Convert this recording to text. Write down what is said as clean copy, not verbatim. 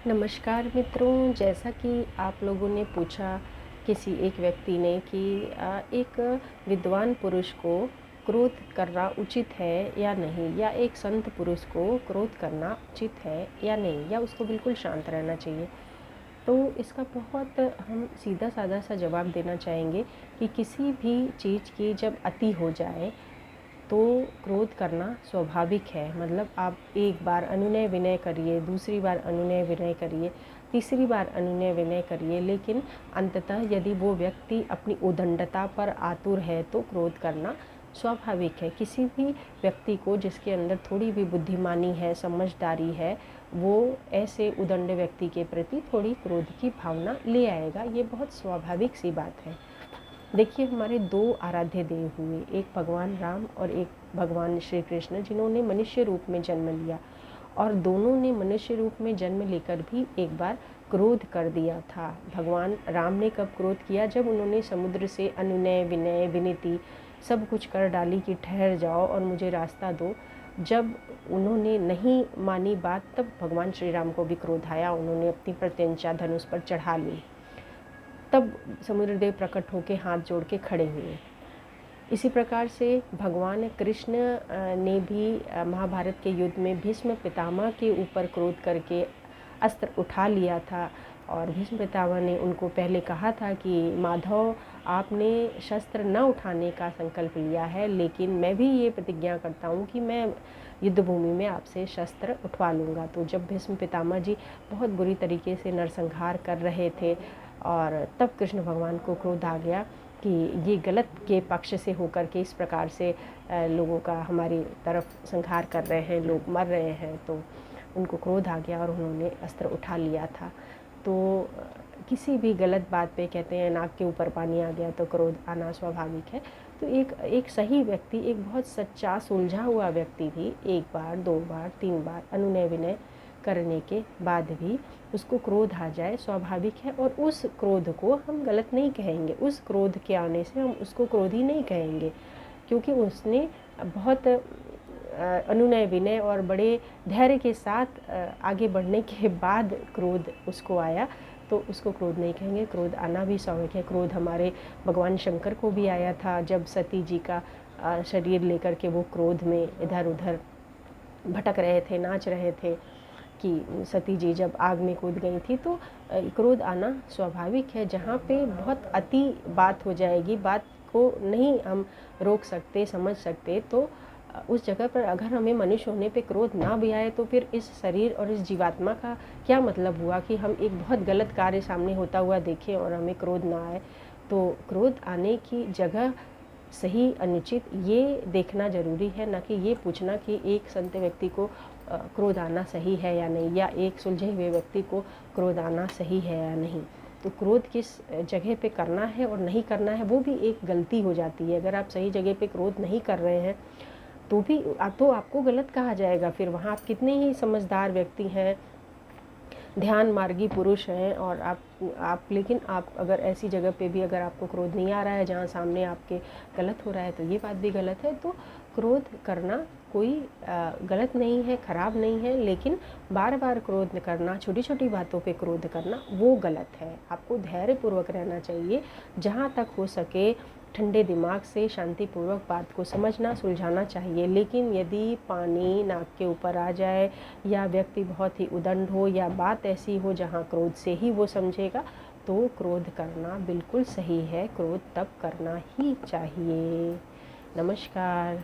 नमस्कार मित्रों, जैसा कि आप लोगों ने पूछा किसी एक व्यक्ति ने कि एक विद्वान पुरुष को क्रोध करना उचित है या नहीं, या एक संत पुरुष को क्रोध करना उचित है या नहीं, या उसको बिल्कुल शांत रहना चाहिए। तो इसका बहुत हम सीधा साधा सा जवाब देना चाहेंगे कि किसी भी चीज़ की जब अति हो जाए तो क्रोध करना स्वाभाविक है। मतलब आप एक बार अनुनय विनय करिए, दूसरी बार अनुनय विनय करिए, तीसरी बार अनुनय विनय करिए, लेकिन अंततः यदि वो व्यक्ति अपनी उदंडता पर आतुर है तो क्रोध करना स्वाभाविक है। किसी भी व्यक्ति को जिसके अंदर थोड़ी भी बुद्धिमानी है, समझदारी है, वो ऐसे उदंड व्यक्ति के प्रति थोड़ी क्रोध की भावना ले आएगा। ये बहुत स्वाभाविक सी बात है। देखिए, हमारे दो आराध्य देव हुए, एक भगवान राम और एक भगवान श्री कृष्ण, जिन्होंने मनुष्य रूप में जन्म लिया, और दोनों ने मनुष्य रूप में जन्म लेकर भी एक बार क्रोध कर दिया था। भगवान राम ने कब क्रोध किया? जब उन्होंने समुद्र से अनुनय विनय विनती सब कुछ कर डाली कि ठहर जाओ और मुझे रास्ता दो। जब उन्होंने नहीं मानी बात, तब भगवान श्री राम को भी क्रोध आया। उन्होंने अपनी प्रत्यंचा धनुष पर चढ़ा ली। तब समुद्रदेव प्रकट होकर हाथ जोड़ के खड़े हुए। इसी प्रकार से भगवान कृष्ण ने भी महाभारत के युद्ध में भीष्म पितामह के ऊपर क्रोध करके अस्त्र उठा लिया था, और भीष्म पितामह ने उनको पहले कहा था कि माधव, आपने शस्त्र न उठाने का संकल्प लिया है, लेकिन मैं भी ये प्रतिज्ञा करता हूँ कि मैं युद्ध भूमि में आपसे शस्त्र उठवा लूँगा। तो जब भीष्म पितामह जी बहुत बुरी तरीके से नरसंहार कर रहे थे, और तब कृष्ण भगवान को क्रोध आ गया कि ये गलत के पक्ष से होकर के इस प्रकार से लोगों का हमारी तरफ संहार कर रहे हैं, लोग मर रहे हैं। तो उनको क्रोध आ गया और उन्होंने अस्त्र उठा लिया था। तो किसी भी गलत बात पे कहते हैं नाक के ऊपर पानी आ गया, तो क्रोध आना स्वाभाविक है। तो एक सही व्यक्ति, एक बहुत सच्चा सुलझा हुआ व्यक्ति भी एक बार, दो बार, तीन बार अनुनय विनय करने के बाद भी उसको क्रोध आ जाए, स्वाभाविक है। और उस क्रोध को हम गलत नहीं कहेंगे, उस क्रोध के आने से हम उसको क्रोधी नहीं कहेंगे, क्योंकि उसने बहुत अनुनय विनय और बड़े धैर्य के साथ आगे बढ़ने के बाद क्रोध उसको आया, तो उसको क्रोध नहीं कहेंगे। क्रोध आना भी स्वाभाविक है। क्रोध हमारे भगवान शंकर को भी आया था, जब सती जी का शरीर लेकर के वो क्रोध में इधर उधर भटक रहे थे, नाच रहे थे, कि सती जी जब आग में कूद गई थी। तो क्रोध आना स्वाभाविक है। जहाँ पे बहुत अति बात हो जाएगी, बात को नहीं हम रोक सकते, समझ सकते, तो उस जगह पर अगर हमें मनुष्य होने पे क्रोध ना भी आए, तो फिर इस शरीर और इस जीवात्मा का क्या मतलब हुआ कि हम एक बहुत गलत कार्य सामने होता हुआ देखें और हमें क्रोध ना आए। तो क्रोध आने की जगह सही अनुचित ये देखना ज़रूरी है, ना कि ये पूछना कि एक संत व्यक्ति को क्रोध आना सही है या नहीं, या एक सुलझे हुए व्यक्ति को क्रोध आना सही है या नहीं। तो क्रोध किस जगह पे करना है और नहीं करना है, वो भी एक गलती हो जाती है। अगर आप सही जगह पे क्रोध नहीं कर रहे हैं तो भी तो आपको गलत कहा जाएगा। फिर वहाँ आप कितने ही समझदार व्यक्ति हैं, ध्यान मार्गी पुरुष हैं, और आप लेकिन आप अगर ऐसी जगह पे भी अगर आपको क्रोध नहीं आ रहा है जहाँ सामने आपके गलत हो रहा है, तो ये बात भी गलत है। तो क्रोध करना कोई गलत नहीं है, ख़राब नहीं है, लेकिन बार बार क्रोध करना, छोटी छोटी बातों पे क्रोध करना, वो गलत है। आपको धैर्यपूर्वक रहना चाहिए, जहाँ तक हो सके ठंडे दिमाग से शांतिपूर्वक बात को समझना, सुलझाना चाहिए। लेकिन यदि पानी नाक के ऊपर आ जाए, या व्यक्ति बहुत ही उदंड हो, या बात ऐसी हो जहाँ क्रोध से ही वो समझेगा, तो क्रोध करना बिल्कुल सही है। क्रोध तब करना ही चाहिए। नमस्कार।